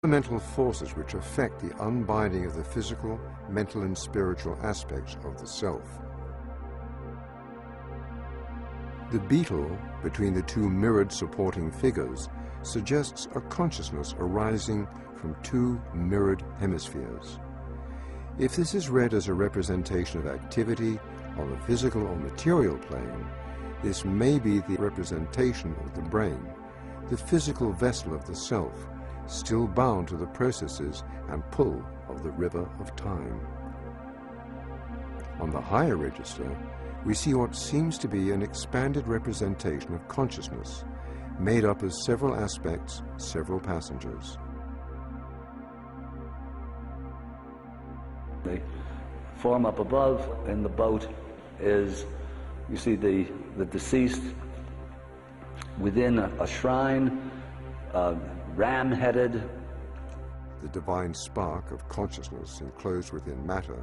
fundamental forces which affect the unbinding of the physical, mental and spiritual aspects of the self. The beetle, between the two mirrored supporting figures, suggests a consciousness arising from two mirrored hemispheres. If this is read as a representation of activity on the physical or material plane, this may be the representation of the brain, the physical vessel of the self, still bound to the processes and pull of the river of time. On the higher register, we see what seems to be an expanded representation of consciousness, made up of several aspects, several passengers. The form up above in the boat is, you see the deceased within a shrine, ram-headed. The divine spark of consciousness enclosed within matter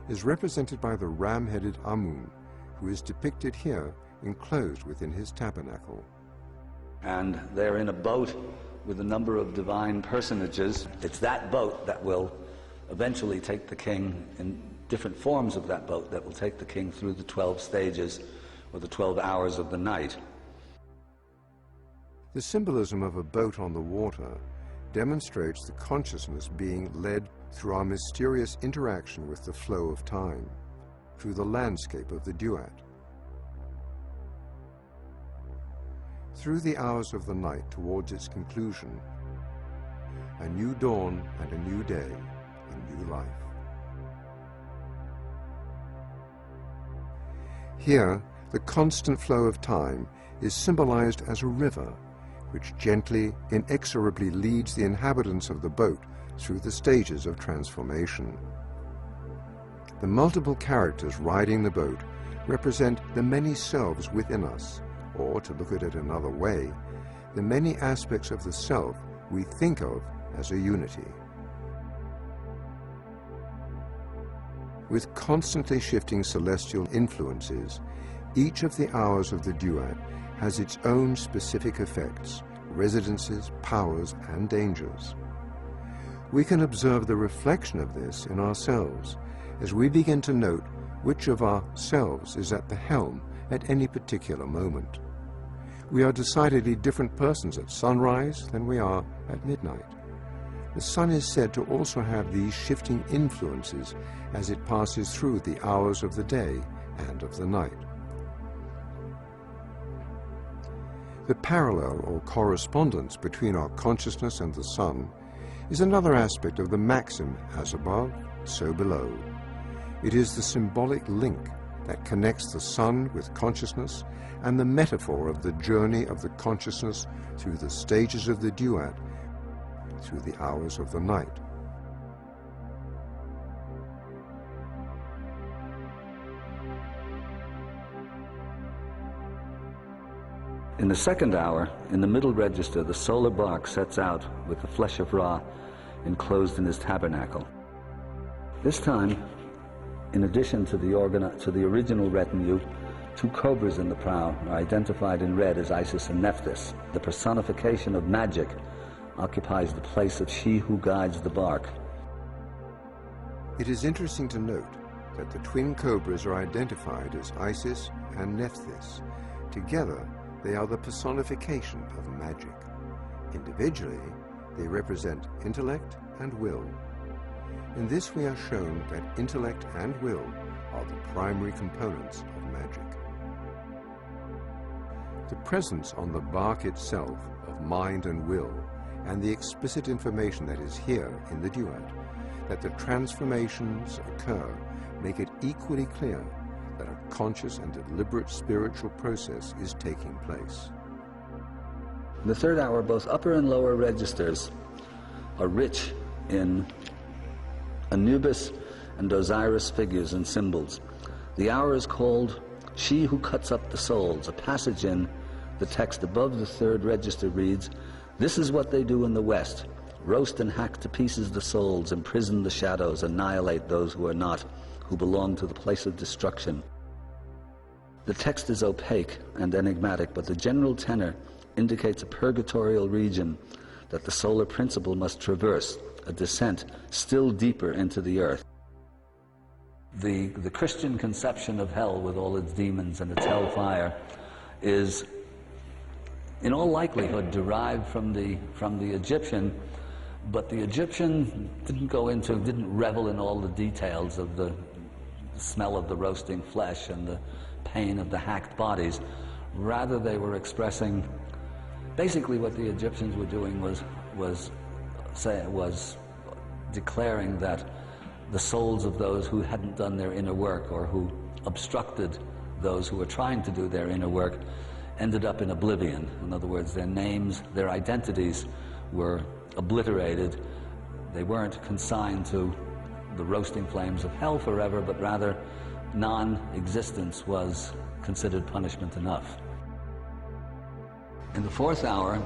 is represented by the ram-headed Amun, who is depicted here enclosed within his tabernacle. And they're in a boat with a number of divine personages. It's that boat that will eventually take the king, in different forms of that boat, that will take the king through the 12 stages or the 12 hours of the night. The symbolism of a boat on the water demonstrates the consciousness being led through our mysterious interaction with the flow of time, through the landscape of the duat. Through the hours of the night towards its conclusion, a new dawn and a new day, a new life. Here, the constant flow of time is symbolized as a river, which gently, inexorably leads the inhabitants of the boat through the stages of transformation. The multiple characters riding the boat represent the many selves within us, or, to look at it another way, the many aspects of the self we think of as a unity. With constantly shifting celestial influences, each of the hours of the duat has its own specific effects, residences, powers, and dangers. We can observe the reflection of this in ourselves as we begin to note which of ourselves is at the helm at any particular moment. We are decidedly different persons at sunrise than we are at midnight. The sun is said to also have these shifting influences as it passes through the hours of the day and of the night. The parallel or correspondence between our consciousness and the sun is another aspect of the maxim, as above, so below. It is the symbolic link that connects the sun with consciousness and the metaphor of the journey of the consciousness through the stages of the duat, through the hours of the night. In the second hour, in the middle register, the solar bark sets out with the flesh of Ra enclosed in his tabernacle. This time, in addition to the original retinue, two cobras in the prow are identified in red as Isis and Nephthys. The personification of magic occupies the place of she who guides the bark. It is interesting to note that the twin cobras are identified as Isis and Nephthys. Together, they are the personification of magic. Individually, they represent intellect and will. In this we are shown that intellect and will are the primary components of magic. The presence on the bark itself of mind and will, and the explicit information that is here in the duat, that the transformations occur, make it equally clear that a conscious and deliberate spiritual process is taking place. In the third hour, both upper and lower registers are rich in Anubis and Osiris figures and symbols. The hour is called She Who Cuts Up the Souls. A passage in the text above the third register reads, "This is what they do in the West, roast and hack to pieces the souls, imprison the shadows, annihilate those who are not, who belong to the place of destruction." The text is opaque and enigmatic, but the general tenor indicates a purgatorial region that the solar principle must traverse, a descent still deeper into the earth. The Christian conception of hell with all its demons and its hellfire is in all likelihood derived from the Egyptian, but the Egyptian didn't revel in all the details of the smell of the roasting flesh and the pain of the hacked bodies. Rather, they were expressing, basically what the Egyptians were doing was declaring that the souls of those who hadn't done their inner work, or who obstructed those who were trying to do their inner work, ended up in oblivion. In other words, their names, their identities were obliterated. They weren't consigned to the roasting flames of hell forever, but rather non-existence was considered punishment enough. In the fourth hour,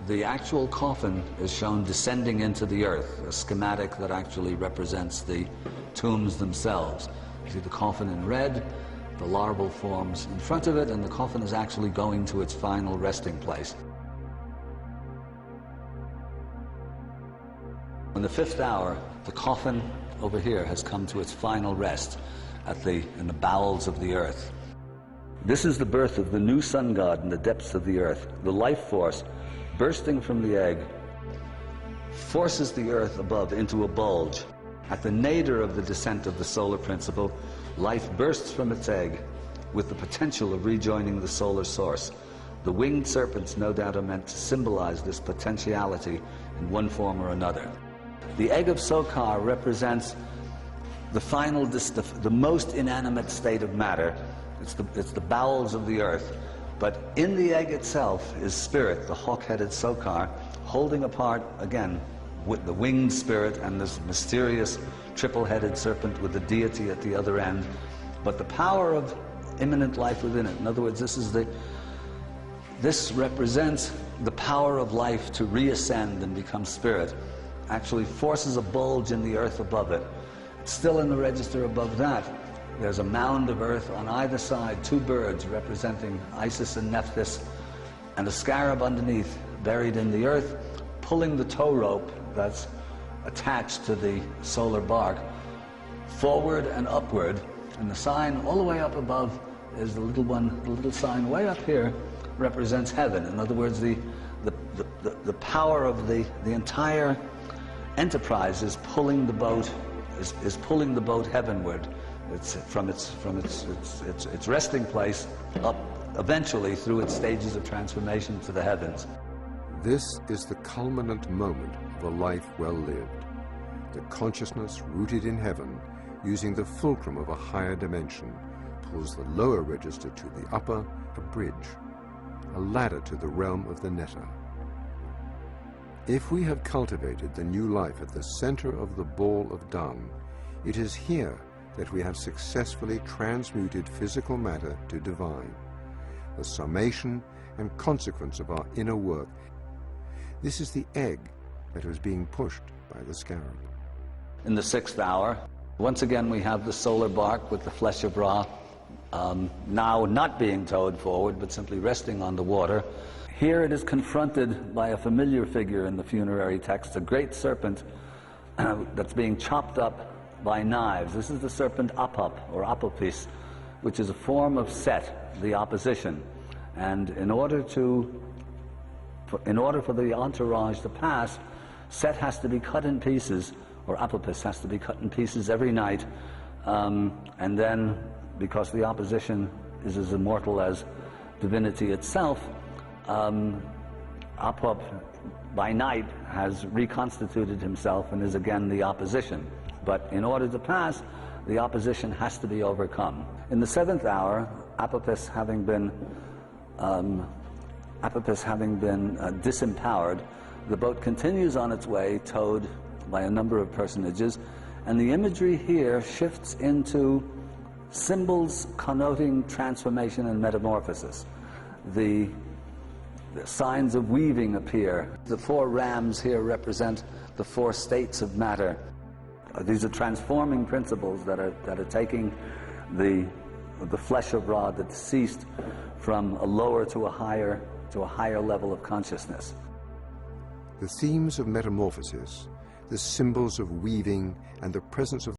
the actual coffin is shown descending into the earth, a schematic that actually represents the tombs themselves. You see the coffin in red, the larval forms in front of it, and the coffin is actually going to its final resting place. In the fifth hour, the coffin over here has come to its final rest in the bowels of the earth. This is the birth of the new sun god in the depths of the earth. The life force bursting from the egg forces the earth above into a bulge. At the nadir of the descent of the solar principle, life bursts from its egg with the potential of rejoining the solar source. The winged serpents no doubt are meant to symbolize this potentiality in one form or another. The egg of Sokar represents the final, the most inanimate state of matter. It's the bowels of the earth. But in the egg itself is spirit, the hawk-headed Sokar, holding apart, again, with the winged spirit and this mysterious triple-headed serpent with the deity at the other end. But the power of immanent life within it. In other words, this represents the power of life to reascend and become spirit. Actually forces a bulge in the earth above it. Still in the register above that, there's a mound of earth on either side, two birds representing Isis and Nephthys, and a scarab underneath, buried in the earth, pulling the tow rope that's attached to the solar bark forward and upward. And the sign all the way up above is the little one, the little sign way up here represents heaven. In other words, the power of the entire enterprise is pulling the boat, is pulling the boat heavenward. It's from its resting place up eventually through its stages of transformation to the heavens. This is the culminant moment of a life well lived. The consciousness rooted in heaven, using the fulcrum of a higher dimension, pulls the lower register to the upper, a bridge, a ladder to the realm of the netter. If we have cultivated the new life at the center of the ball of dung, it is here that we have successfully transmuted physical matter to divine, the summation and consequence of our inner work. This is the egg that was being pushed by the scarab. In the sixth hour, once again we have the solar bark with the flesh of Ra, now not being towed forward but simply resting on the water. Here it is confronted by a familiar figure in the funerary text, a great serpent that's being chopped up by knives. This is the serpent Apap, or Apopis, which is a form of Set, the opposition. And in order for the entourage to pass, Set has to be cut in pieces, or Apopis has to be cut in pieces every night. And then, because the opposition is as immortal as divinity itself, Apop by night has reconstituted himself and is again the opposition. But in order to pass, the opposition has to be overcome. In the seventh hour, Apopis having been disempowered, the boat continues on its way, towed by a number of personages, and the imagery here shifts into symbols connoting transformation and metamorphosis. The signs of weaving appear. The four rams here represent the four states of matter. These are transforming principles that are taking the flesh of Ra, the deceased, from a lower to a higher level of consciousness. The themes of metamorphosis, the symbols of weaving, and the presence of